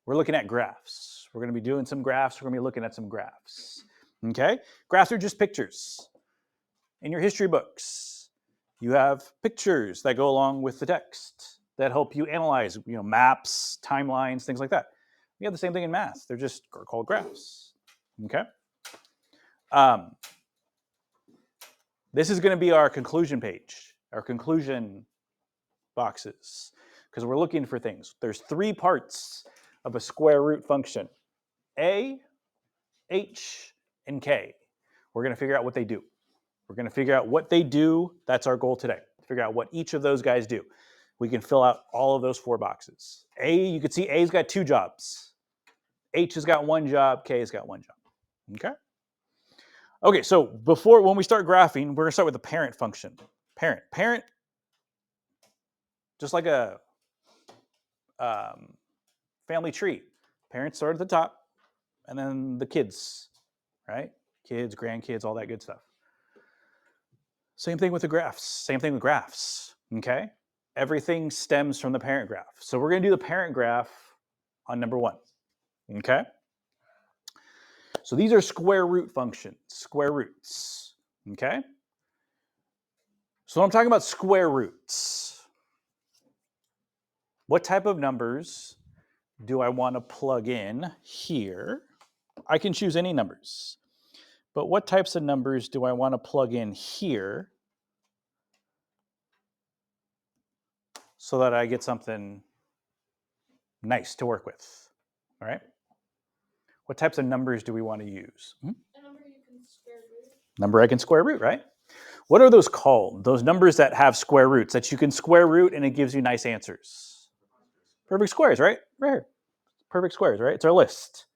we're looking at graphs. We're going to be doing some graphs. We're going to be looking at some graphs. Okay? Graphs are just pictures. In your history books, you have pictures that go along with the text that help you analyze, maps, timelines, things like that. We have the same thing in math. They're just called graphs. Okay? This is going to be our conclusion page, our conclusion boxes, because we're looking for things. There's 3 parts of a square root function: a, h, and k. We're going to figure out what they do. We're going to figure out what they do. That's our goal today. Figure out what each of those guys do. We can fill out all of those 4 boxes. A, you can see A's got 2 jobs. H has got 1 job. K has got 1 job. Okay? Okay, so when we start graphing, we're going to start with the parent function. Parent, just like a family tree. Parents start at the top, and then the kids, right? Kids, grandkids, all that good stuff. Same thing with the graphs. Same thing with graphs, okay? Everything stems from the parent graph. So we're going to do the parent graph on number 1, okay? So these are square root functions, square roots, okay? So when I'm talking about square roots, what type of numbers do I want to plug in here? I can choose any numbers, but what types of numbers do I want to plug in here so that I get something nice to work with, all right? What types of numbers do we want to use? A number you can square root. Number I can square root, right? What are those called? Those numbers that have square roots that you can square root and it gives you nice answers. Perfect squares, right? Right here. Perfect squares, right? It's our list.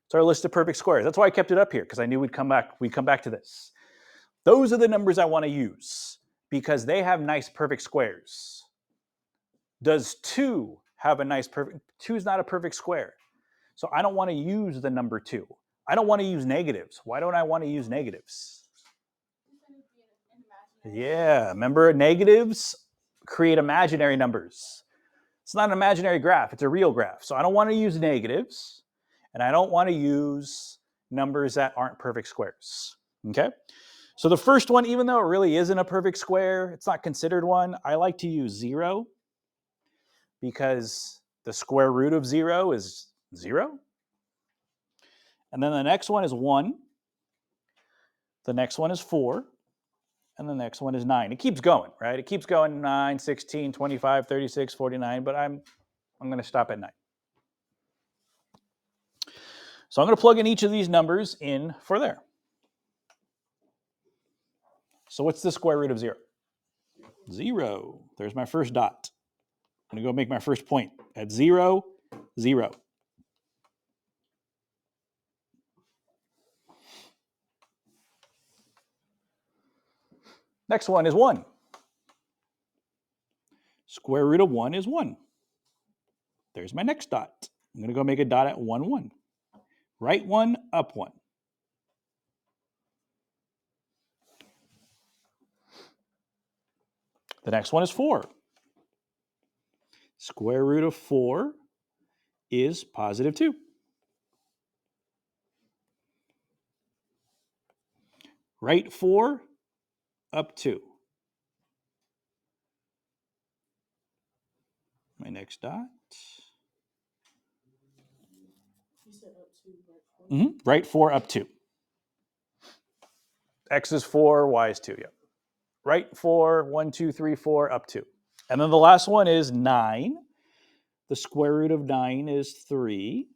It's our list of perfect squares. That's why I kept it up here, because I knew we'd come back to this. Those are the numbers I want to use because they have nice perfect squares. Does 2 have a nice perfect? 2 is not a perfect square. So I don't want to use the number 2. I don't want to use negatives. Why don't I want to use negatives? Yeah, remember, negatives create imaginary numbers. It's not an imaginary graph, it's a real graph. So I don't want to use negatives, and I don't want to use numbers that aren't perfect squares, okay? So the first one, even though it really isn't a perfect square, it's not considered one, I like to use 0 because the square root of 0 is 0. And then the next one is 1. The next one is 4. And the next one is 9. It keeps going, right? It keeps going 9, 16, 25, 36, 49, but I'm going to stop at 9. So I'm going to plug in each of these numbers in for there. So what's the square root of 0? 0. There's my first dot. I'm going to go make my first point at 0, 0. Next one is 1. Square root of 1 is 1. There's my next dot. I'm going to go make a dot at 1, 1. Right 1, up 1. The next one is 4. Square root of 4 is positive 2. Right 4, up 2. My next dot. You said up 2, right 4? Right 4, up 2. X is 4, Y is 2, yep. Right 4, 1, 2, 3, 4, up 2. And then the last one is 9. The square root of 9 is 3.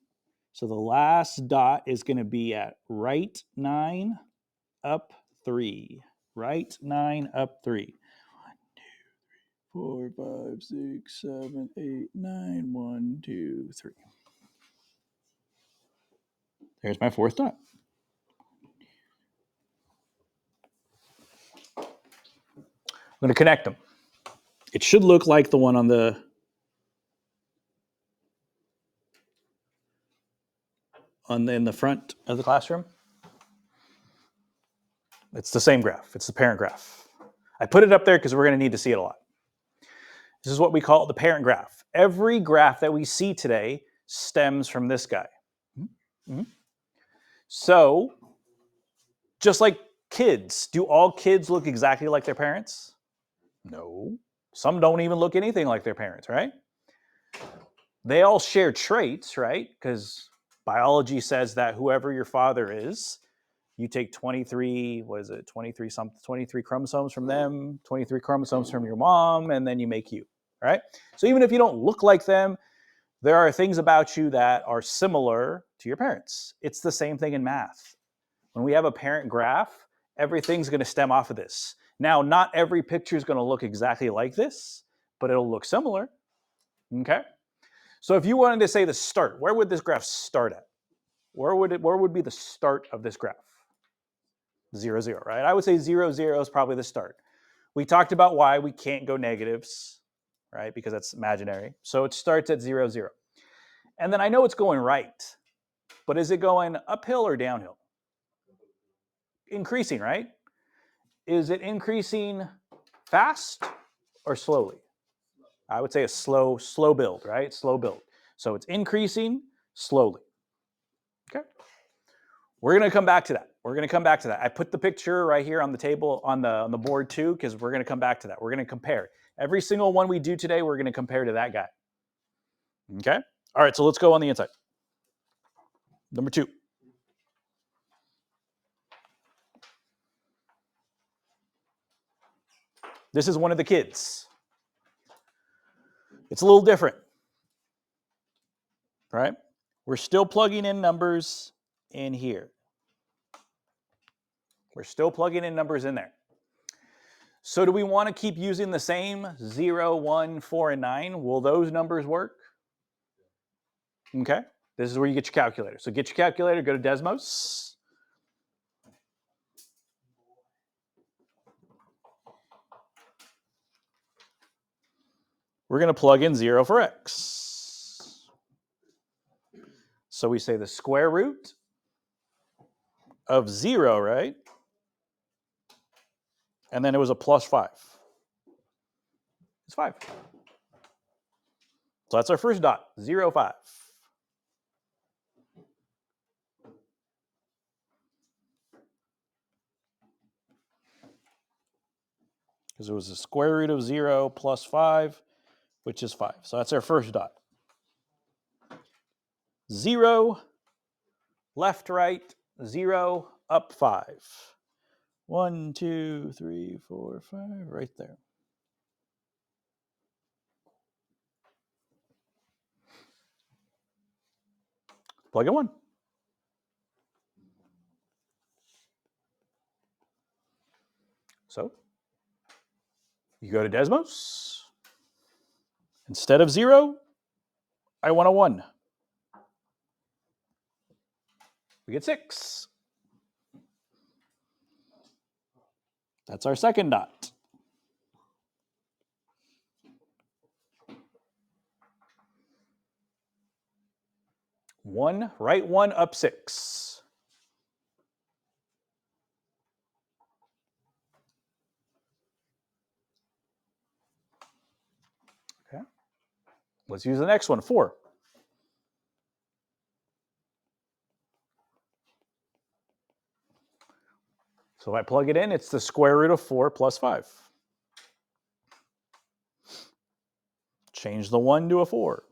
So the last dot is going to be at right 9, up 3. Right 9, up 3. 1, 2, 3, 4, 5, 6, 7, 8, 9, 1, 2, 3. There's my fourth dot. I'm going to connect them. It should look like the one in the front of the classroom. It's the same graph. It's the parent graph. I put it up there because we're going to need to see it a lot. This is what we call the parent graph. Every graph that we see today stems from this guy. Mm-hmm. So, just like kids, do all kids look exactly like their parents? No. Some don't even look anything like their parents, right? They all share traits, right? Because biology says that whoever your father is, you take 23, 23 chromosomes from them, 23 chromosomes from your mom, and then you make you, right? So even if you don't look like them, there are things about you that are similar to your parents. It's the same thing in math. When we have a parent graph, everything's going to stem off of this. Now, not every picture is going to look exactly like this, but it'll look similar. Okay? So if you wanted to say the start, where would this graph start at? Where would be the start of this graph? 0, 0, right? I would say 0, 0 is probably the start. We talked about why we can't go negatives, right? Because that's imaginary. So it starts at 0, 0. And then I know it's going right, but is it going uphill or downhill? Increasing, right? Is it increasing fast or slowly? I would say a slow build, right? Slow build. So it's increasing slowly. Okay. We're going to come back to that. I put the picture right here on the table on the board too, because we're going to come back to that. We're going to compare. Every single one we do today, we're going to compare to that guy. Okay? All right, so let's go on the inside. Number 2. This is one of the kids. It's a little different, right? We're still plugging in numbers in here. We're still plugging in numbers in there. So do we want to keep using the same 0, 1, 4, and 9? Will those numbers work? Okay. This is where you get your calculator. So get your calculator, go to Desmos. We're going to plug in 0 for x. So we say the square root of 0, right? And then it was a plus 5. It's 5. So that's our first dot, 0, 5. Because it was the square root of 0 plus 5, which is 5. So that's our first dot. 0, left, right, 0, up 5. 1, 2, 3, 4, 5, right there. Plug in 1. So you go to Desmos. Instead of 0, I want a 1. We get 6. That's our second dot. One, right 1, up 6. Okay. Let's use the next one, 4. So if I plug it in, it's the square root of 4 plus 5. Change the 1 to a 4.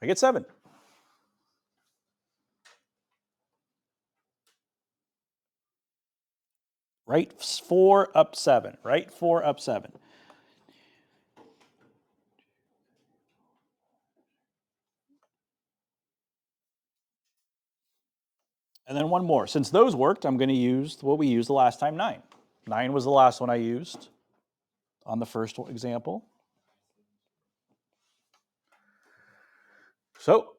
I get 7. Right 4, up 7. Right 4, up 7. And then one more. Since those worked, I'm going to use what we used the last time, 9. 9 was the last one I used on the first example. So,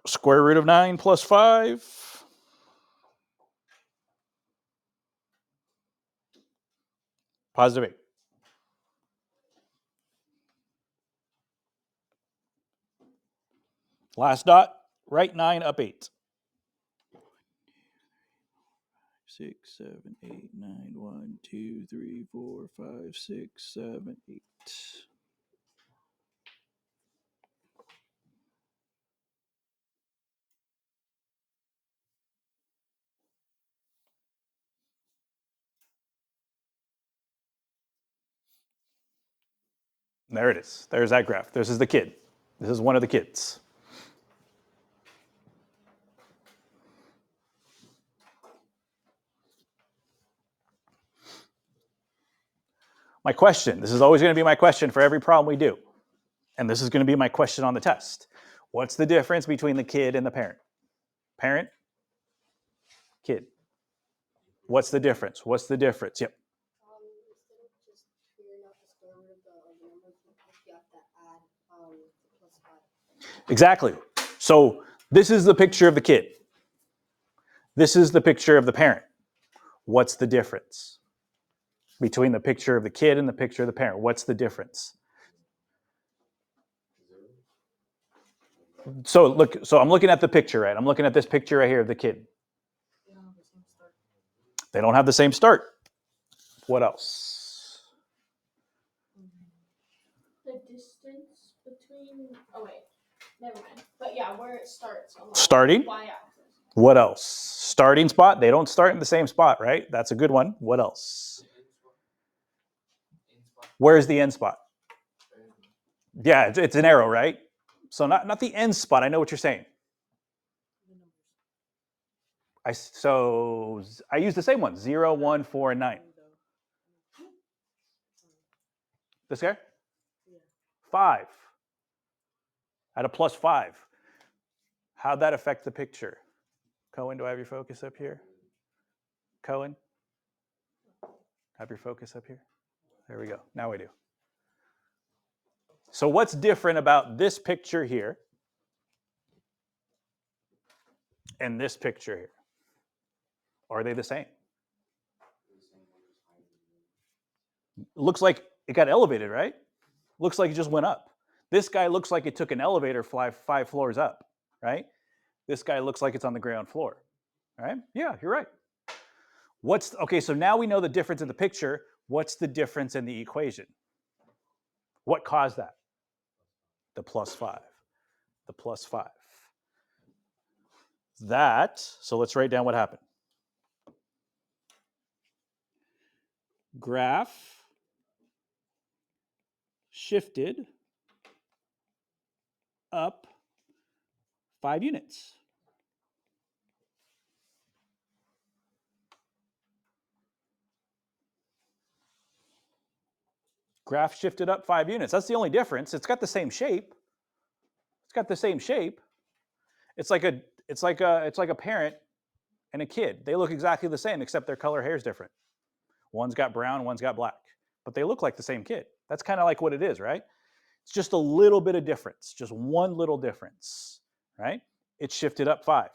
square root of 9 plus 5. Positive 8. Last dot, right 9, up 8. 6, 7, 8, 9, 1, 2, 3, 4, 5, 6, 7, 8. There it is. There's that graph. This is the kid. This is one of the kids. My question, this is always going to be my question for every problem we do. And this is going to be my question on the test. What's the difference between the kid and the parent? Parent, kid. What's the difference? What's the difference? Yep. Instead of just figuring out the square root of the number, you have to add the +5. Exactly. So this is the picture of the kid. This is the picture of the parent. What's the difference between the picture of the kid and the picture of the parent? What's the difference? So look, so I'm looking at the picture, right? I'm looking at this picture right here of the kid. They don't have the same start. What else? The distance between. Oh wait, never mind. But yeah, where it starts. On the Starting. Y-axis. What else? Starting spot. They don't start in the same spot, right? That's a good one. What else? Where's the end spot? Yeah, it's an arrow, right? So not the end spot. I know what you're saying. I use the same one, 0, 1, 4, and 9. This guy? 5. At a +5. How'd that affect the picture? Cohen, do I have your focus up here? Cohen? Have your focus up here? There we go. Now I do. So what's different about this picture here and this picture here? Are they the same? Looks like it got elevated, right? Looks like it just went up. This guy looks like it took an elevator 5 floors up, right? This guy looks like it's on the ground floor, right? Yeah, you're right. Okay, so now we know the difference in the picture. What's the difference in the equation? What caused that? The +5. The +5. So let's write down what happened. Graph shifted up 5 units. Graph shifted up 5 units. That's the only difference. It's got the same shape. It's got the same shape. It's like a parent and a kid. They look exactly the same, except their color hair is different. One's got brown, one's got black, but they look like the same kid. That's kind of like what it is, right? It's just a little bit of difference, just one little difference, right? It shifted up 5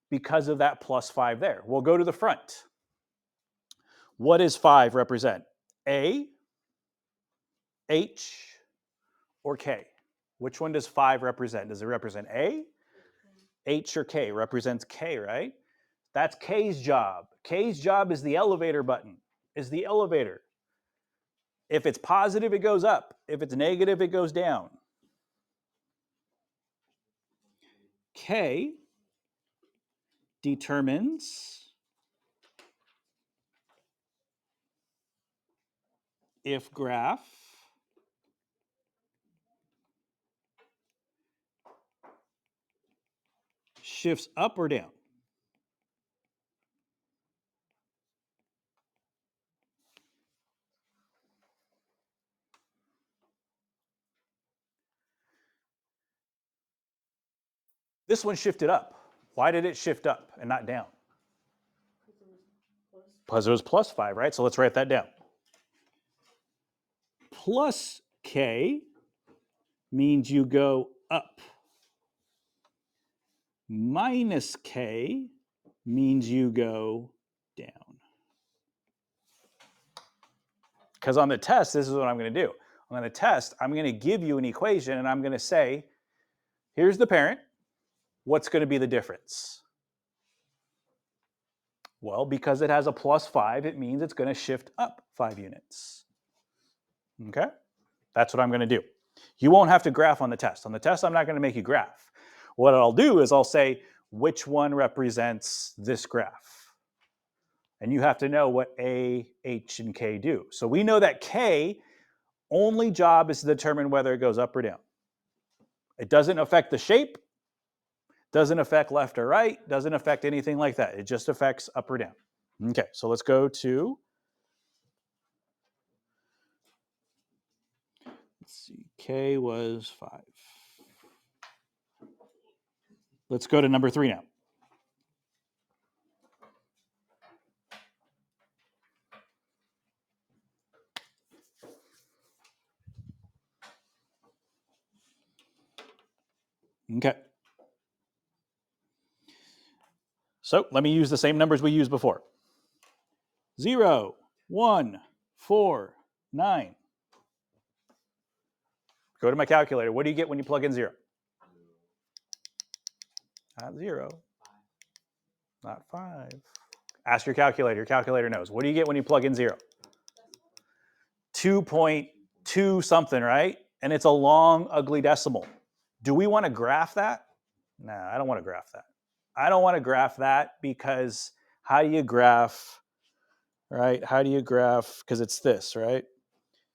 because of that +5 there. We'll go to the front. What does 5 represent? A, H, or K? Which one does 5 represent? Does it represent A, H, or K? Represents K, right? That's K's job. K's job is the elevator button, is the elevator. If it's positive, it goes up. If it's negative, it goes down. K determines if graph shifts up or down. This one shifted up. Why did it shift up and not down? Because it was +5, right? So let's write that down. Plus K means you go up. Minus K means you go down. Because on the test, this is what I'm going to do. On the test, I'm going to give you an equation, and I'm going to say, here's the parent. What's going to be the difference? Well, because it has a +5, it means it's going to shift up 5 units. Okay? That's what I'm going to do. You won't have to graph on the test. On the test, I'm not going to make you graph. What I'll do is I'll say, which one represents this graph? And you have to know what A, H, and K do. So we know that K only job is to determine whether it goes up or down. It doesn't affect the shape, doesn't affect left or right, doesn't affect anything like that. It just affects up or down. Okay, so let's go to, let's see, K was 5. Let's go to number 3 now. Okay. So let me use the same numbers we used before. 0, 1, 4, 9. Go to my calculator. What do you get when you plug in 0? Not 0. Not 5. Ask your calculator. Your calculator knows. What do you get when you plug in 0? 2.2 something, right? And it's a long, ugly decimal. Do we want to graph that? No, I don't want to graph that. I don't want to graph that because how do you graph, right? How do you graph? Because it's this, right?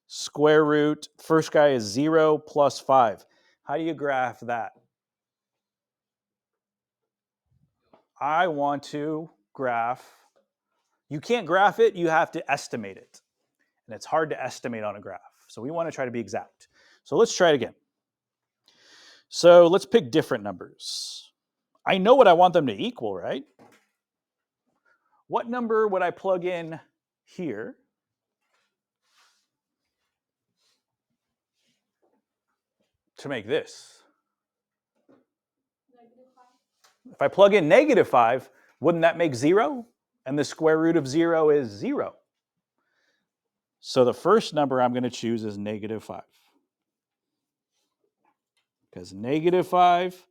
Square root, first guy is 0 plus 5. How do you graph that? I want to graph. You can't graph it, you have to estimate it. And it's hard to estimate on a graph. So we want to try to be exact. So let's try it again. So let's pick different numbers. I know what I want them to equal, right? What number would I plug in here to make this? If I plug in -5, wouldn't that make 0? And the square root of 0 is 0. So the first number I'm going to choose is -5. Because -5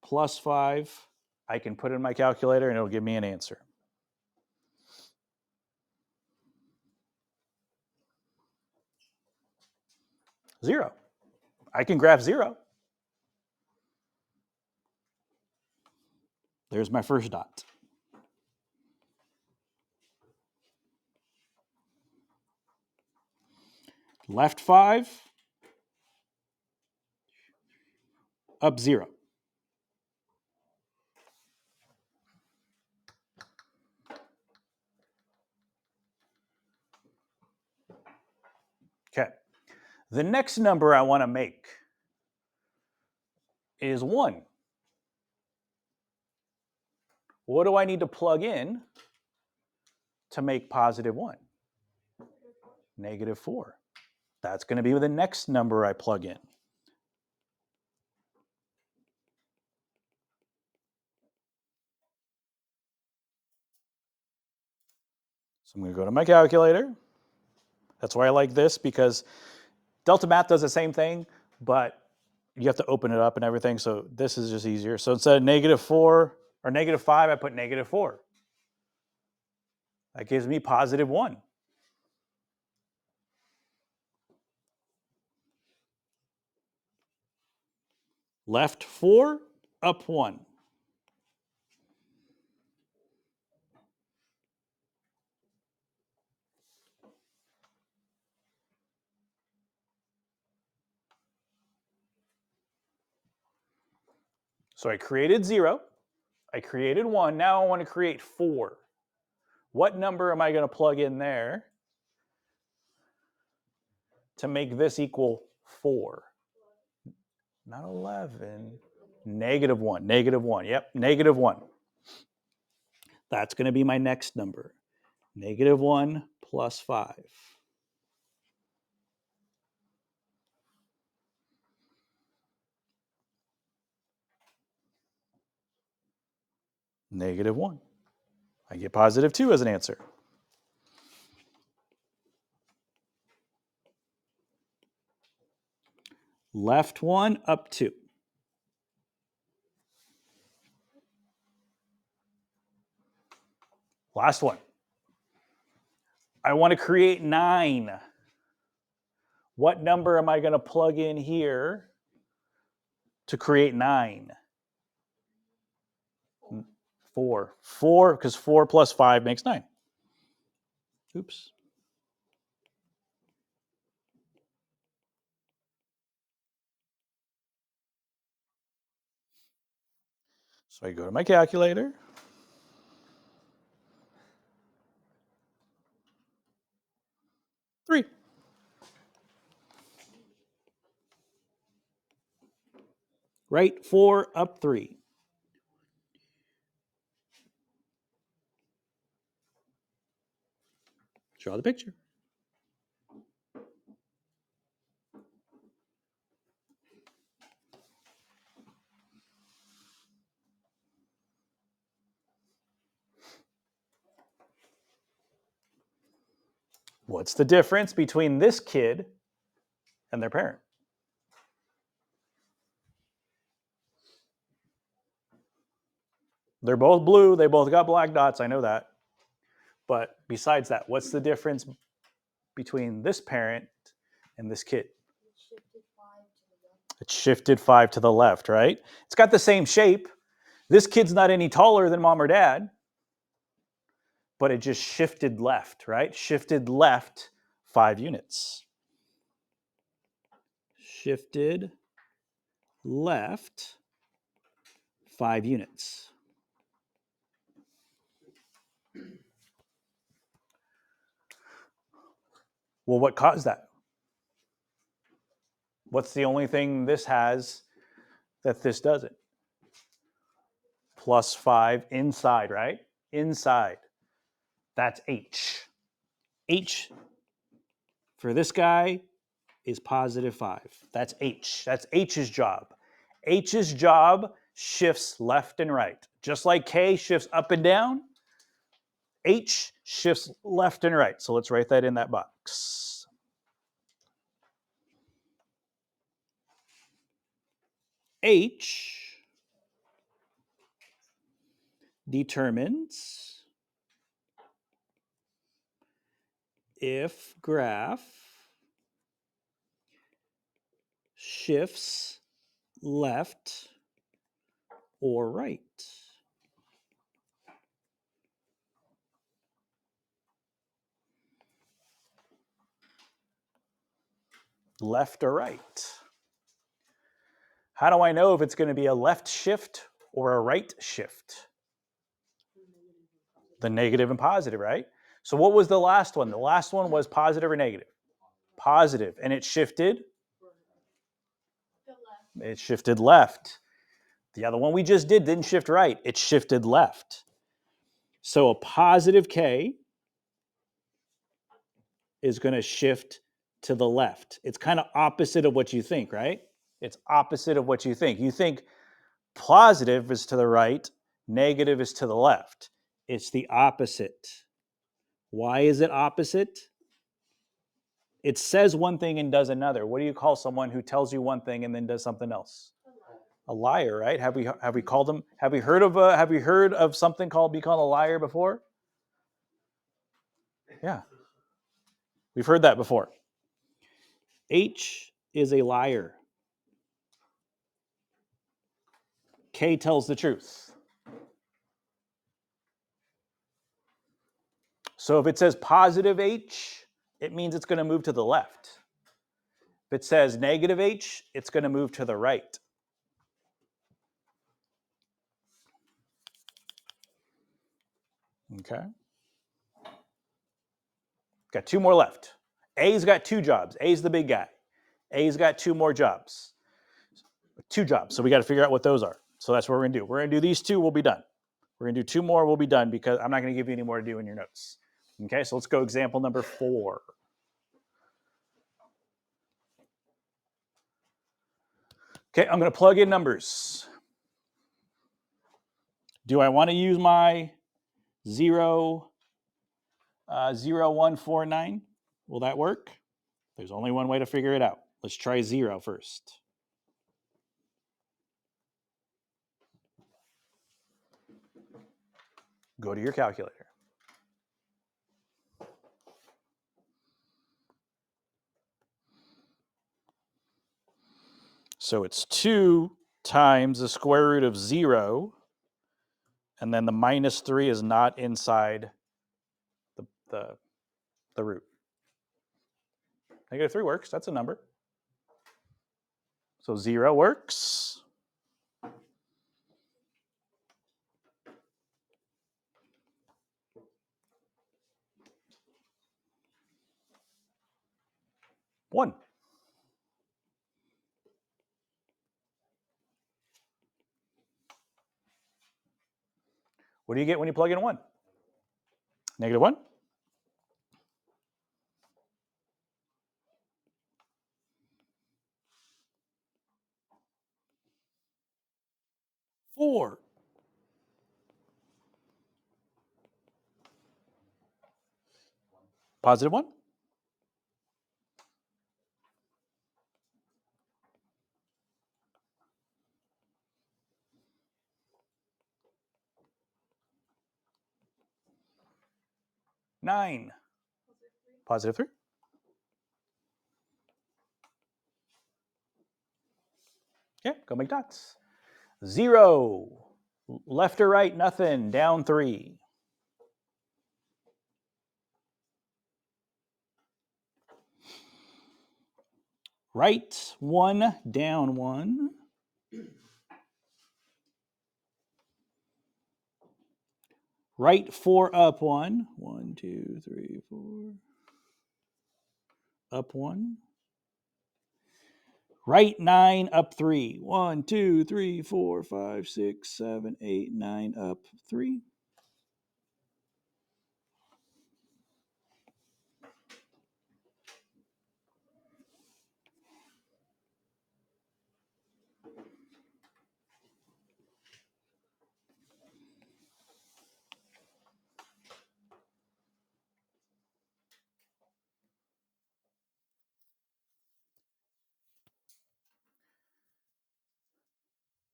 plus 5, I can put in my calculator and it'll give me an answer. Zero. I can graph 0. There's my first dot. Left 5, up 0. Okay. The next number I want to make is 1. What do I need to plug in to make +1? -4. That's going to be the next number I plug in. So I'm going to go to my calculator. That's why I like this, because Delta Math does the same thing, but you have to open it up and everything. So this is just easier. So instead of -4 or -5, I put -4. That gives me +1. Left 4, up 1. So I created 0. I created 1. Now I want to create 4. What number am I going to plug in there to make this equal 4? Not 11. -1. -1. Yep, -1. That's going to be my next number. -1 plus 5. -1. I get +2 as an answer. Left 1, up 2. Last one. I want to create 9. What number am I going to plug in here to create 9? 4. 4, because 4 plus 5 makes 9. Oops. So I go to my calculator. Three. Right 4 up 3. Draw the picture. What's the difference between this kid and their parent? They're both blue. They both got black dots. I know that. But besides that, what's the difference between this parent and this kid? It shifted 5 to the left, right? It's got the same shape. This kid's not any taller than mom or dad, but it just shifted left, right? Shifted left 5 units. Shifted left 5 units. Well, what caused that? What's the only thing this has that this doesn't? Plus 5 inside, right? Inside. That's H. H for this guy is positive 5. That's H. That's H's job. H's job shifts left and right. Just like K shifts up and down, H shifts left and right. So let's write that in that box. H determines if graph shifts left or right. Left or right. How do I know if it's going to be a left shift or a right shift? The negative and positive, right? So what was the last one? The last one was positive or negative? Positive. And it shifted? It shifted left. The other one we just did didn't shift right. It shifted left. So a positive K is going to shift to the left. It's kind of opposite of what you think, right? It's opposite of what you think. You think positive is to the right, negative is to the left. It's the opposite. Why is it opposite? It says one thing and does another. What do you call someone who tells you one thing and then does something else? A liar, right? Have we called them? Have we heard of something called a liar before? Yeah, we've heard that before. H is a liar. K tells the truth. So if it says positive H, it means it's going to move to the left. If it says negative H, it's going to move to the right. Okay. Got 2 more left. A's got 2 jobs. A's the big guy. A's got 2 more jobs. 2 jobs. So we got to figure out what those are. So that's what we're going to do. We're going to do these 2, we'll be done. We're going to do 2 more, we'll be done because I'm not going to give you any more to do in your notes. Okay, so let's go example number 4. Okay, I'm going to plug in numbers. Do I want to use my 0149? Will that work? There's only one way to figure it out. Let's try 0 first. Go to your calculator. So it's 2 times the square root of 0, and then the minus 3 is not inside the root. Negative 3 works. That's a number. So 0 works. What do you get when you plug in a 1? -1. +4. +1. +9. +3. Yeah, go make dots. 0. Left or right, nothing. Down 3. Right 1, down 1. Right 4, up 1. 1, 2, 3, 4. Up 1. Right 9, up 3. 1, 2, 3, 4, 5, 6, 7, 8, 9, up 3.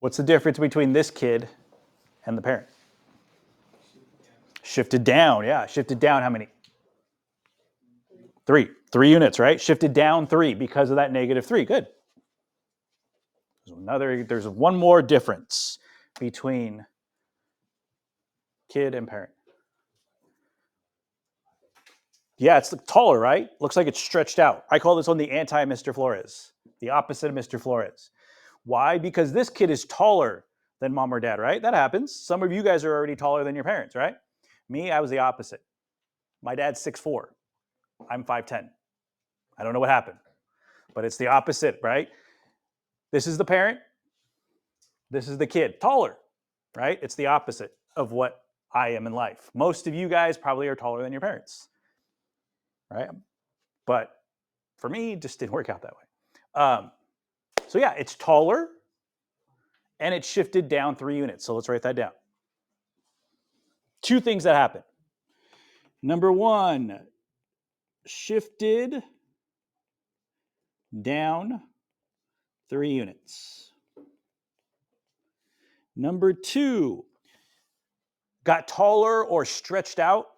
What's the difference between this kid and the parent? Shifted down, yeah. Shifted down how many? 3. 3 units, right? Shifted down 3 because of that -3. Good. There's one more difference between kid and parent. Yeah, it's taller, right? Looks like it's stretched out. I call this one the anti-Mr. Flores, the opposite of Mr. Flores. Why? Because this kid is taller than mom or dad, right? That happens. Some of you guys are already taller than your parents, right? Me, I was the opposite. My dad's 6'4". I'm 5'10". I don't know what happened, but it's the opposite, right? This is the parent. This is the kid. Taller, right? It's the opposite of what I am in life. Most of you guys probably are taller than your parents, right? But for me, it just didn't work out that way. So yeah, it's taller and it shifted down 3 units. So let's write that down. 2 things that happen. Number 1, shifted down 3 units. Number 2, got taller or stretched out.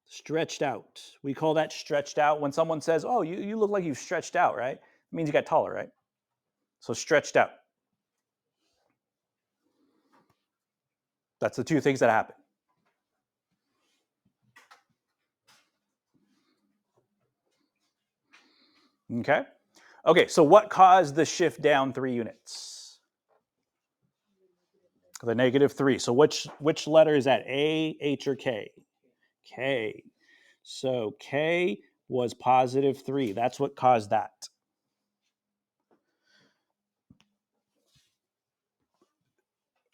Stretched out. We call that stretched out. When someone says, oh, you look like you've stretched out, right? It means you got taller, right? So stretched out. That's the 2 things that happen. Okay? Okay, so what caused the shift down 3 units? The -3. So which letter is that? A, H, or K? K. So K was +3. That's what caused that.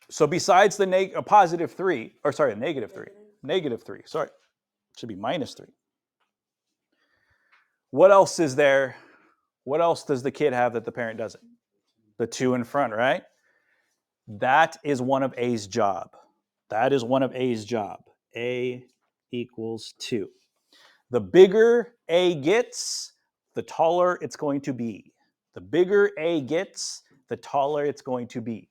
So besides the +3, or sorry, -3, sorry, it should be -3. What else is there? What else does the kid have that the parent doesn't? The 2 in front, right? That is one of A's job. That is one of A's job. A equals 2. The bigger A gets, the taller it's going to be. The bigger A gets, the taller it's going to be.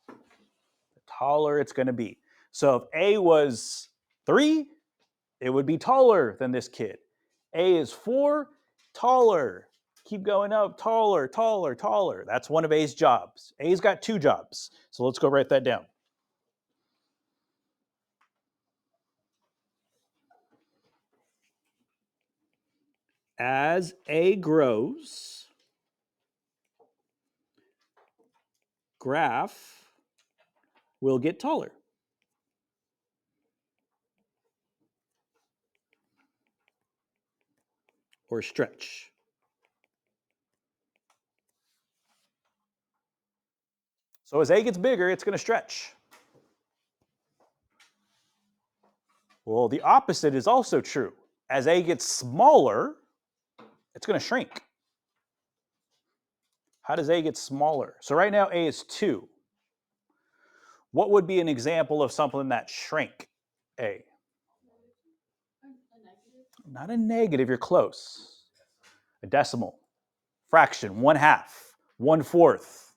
The taller it's going to be. So if A was 3, it would be taller than this kid. A is 4, taller. Keep going up, taller, taller, taller. That's one of A's jobs. A's got 2 jobs. So let's go write that down. As A grows, graph will get taller. Or stretch. So as a gets bigger, it's going to stretch. Well, the opposite is also true. As a gets smaller, it's going to shrink. How does a get smaller? So right now a is 2. What would be an example of something that shrank a? Not a negative, you're close. A decimal, fraction, 1/2, 1/4,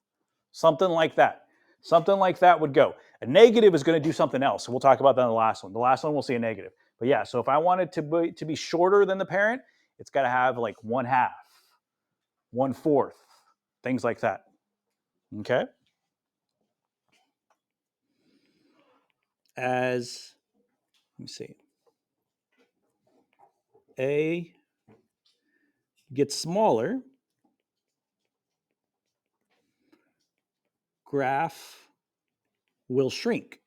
something like that. Something like that would go. A negative is going to do something else. We'll talk about that in the last one. The last one we'll see a negative. But yeah, so if I want it to be shorter than the parent, it's got to have like 1/2, 1/4, things like that. Okay? As, let me see, a gets smaller, graph will shrink.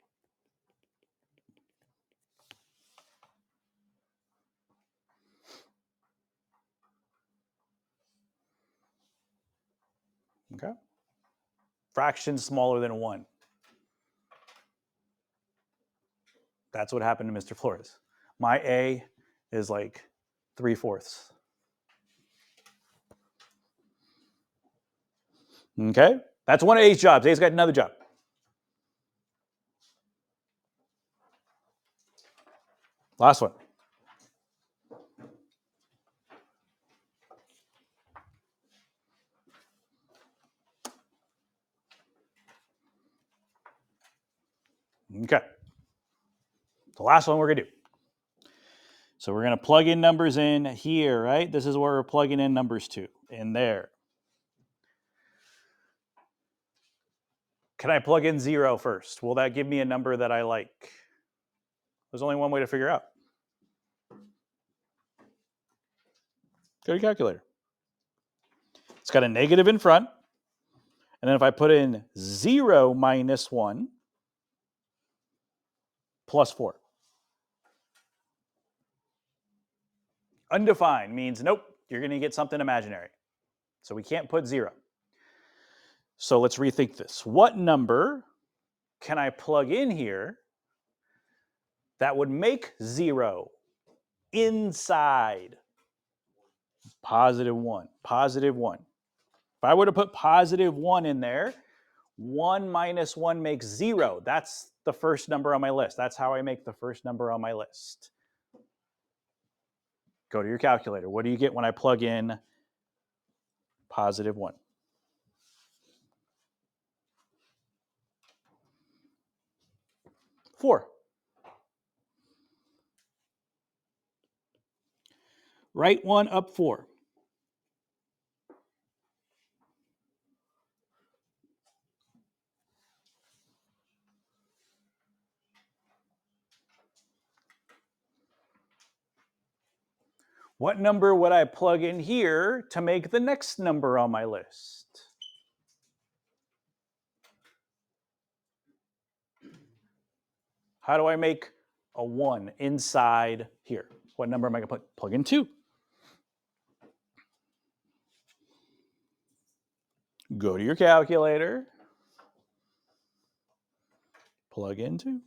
Okay? Fraction smaller than 1. That's what happened to Mr. Flores. My a is like 3/4. Okay? That's one of A's jobs. A's got another job. Last one. Okay. The last one we're going to do. So we're going to plug in numbers in here, right? This is where we're plugging in numbers to, in there. Can I plug in 0 first? Will that give me a number that I like? There's only one way to figure out. Go to your calculator. It's got a negative in front. And then if I put in 0 minus 1 plus 4. Undefined means, nope, you're going to get something imaginary. So we can't put 0. So let's rethink this. What number can I plug in here that would make 0 inside positive 1? Positive 1. If I were to put positive 1 in there, 1 minus 1 makes 0. That's the first number on my list. That's how I make the first number on my list. Go to your calculator. What do you get when I plug in positive 1? Four. Right 1 up 4. What number would I plug in here to make the next number on my list? How do I make a 1 inside here? What number am I going to plug in 2? Go to your calculator. Plug in 2.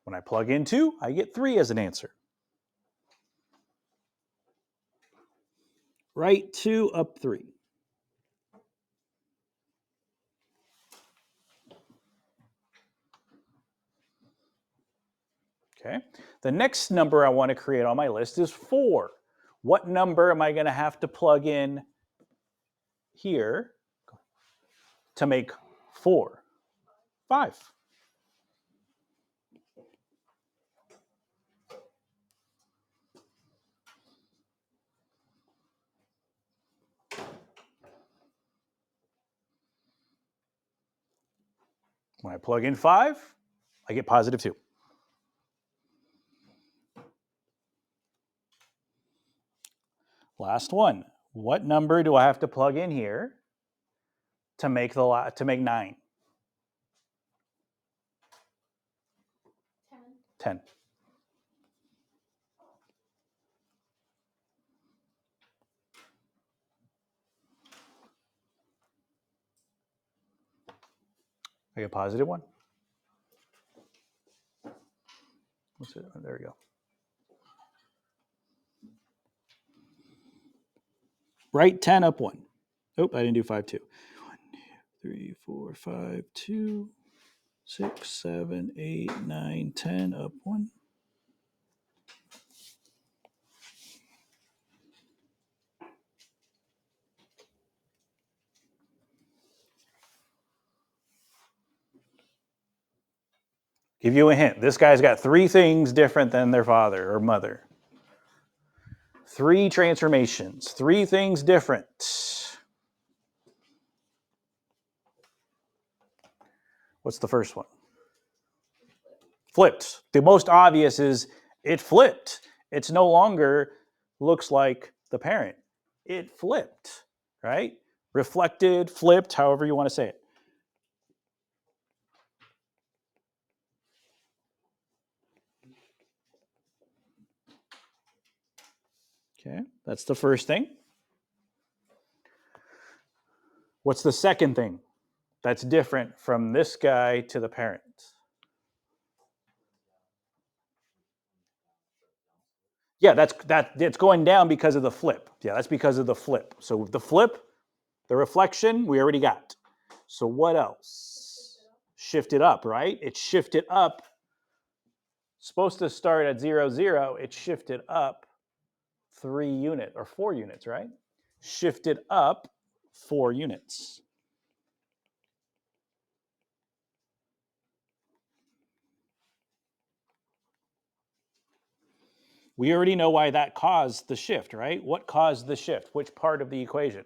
When I plug in 2, I get 3 as an answer. Right 2 up 3. Okay. The next number I want to create on my list is 4. What number am I going to have to plug in here to make 4? 5. When I plug in 5, I get positive 2. Last one. What number do I have to plug in here to make 9? 10. Like a positive one? What's it? Oh, there we go. Right 10 up 1. Oh, I didn't do 5, 2. 1, 2, 3, 4, 5, 2, 6, 7, 8, 9, 10 up 1. Give you a hint. This guy's got 3 things different than their father or mother. 3 transformations, 3 things different. What's the first one? Flipped. The most obvious is it flipped. It's no longer looks like the parent. It flipped, right? Reflected, flipped, however you want to say it. Okay, that's the first thing. What's the second thing that's different from this guy to the parent? Yeah, it's going down because of the flip. Yeah, that's because of the flip. So the flip, the reflection, we already got. So what else? Shifted up, right? It shifted up. Supposed to start at 0, 0. It shifted up 3 units or 4 units, right? Shifted up 4 units. We already know why that caused the shift, right? What caused the shift? Which part of the equation?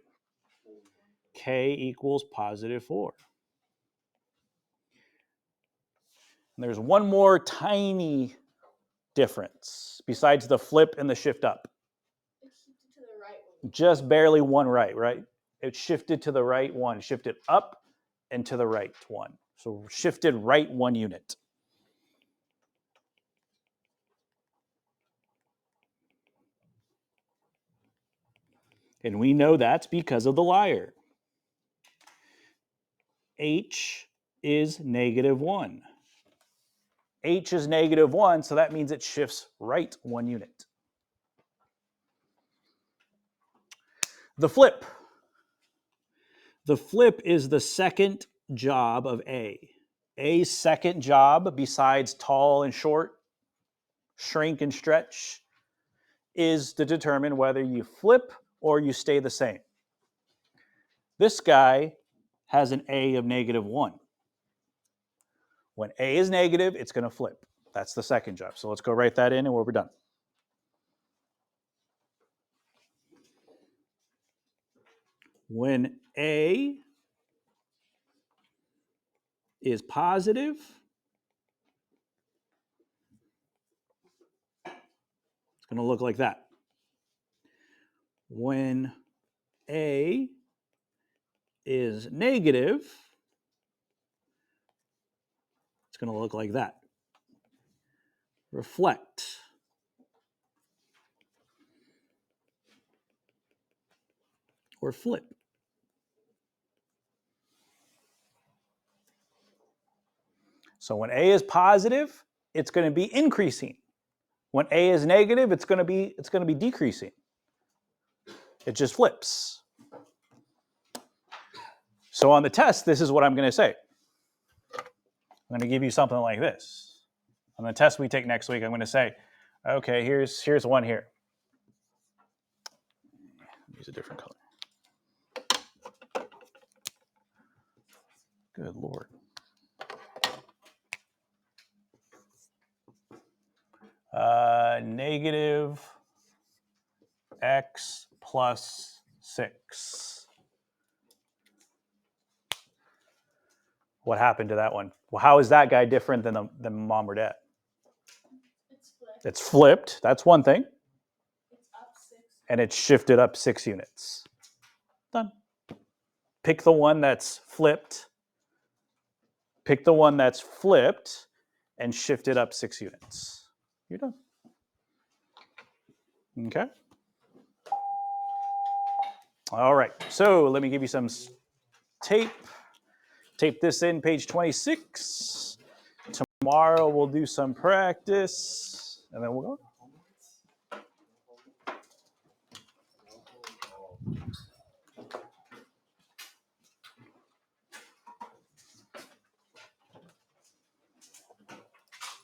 K equals positive 4. And there's one more tiny difference besides the flip and the shift up. It shifted to the right one. Just barely one right? It shifted to the right one, shifted up and to the right one. So shifted right 1 unit. And we know that's because of the liar. H is -1. H is -1, so that means it shifts right 1 unit. The flip. The flip is the second job of A. A's second job, besides tall and short, shrink and stretch, is to determine whether you flip or you stay the same. This guy has an A of -1. When A is negative, it's going to flip. That's the second job. So let's go write that in and we're done. When A is positive, it's going to look like that. When A is negative, it's going to look like that. Reflect. Or flip. So when A is positive, it's going to be increasing. When A is negative, it's going to be decreasing. It just flips. So on the test, this is what I'm going to say. I'm going to give you something like this. On the test we take next week, I'm going to say, okay, here's one here. Use a different color. Good Lord. Negative x plus 6. What happened to that one? Well, how is that guy different than mom or dad? It's flipped. It's flipped. That's one thing. It's up 6. And it's shifted up 6 units. Done. Pick the one that's flipped. Pick the one that's flipped and shift it up 6 units. You're done. Okay. All right. So let me give you some tape. tape this in, page 26. Tomorrow we'll do some practice, and then we'll go.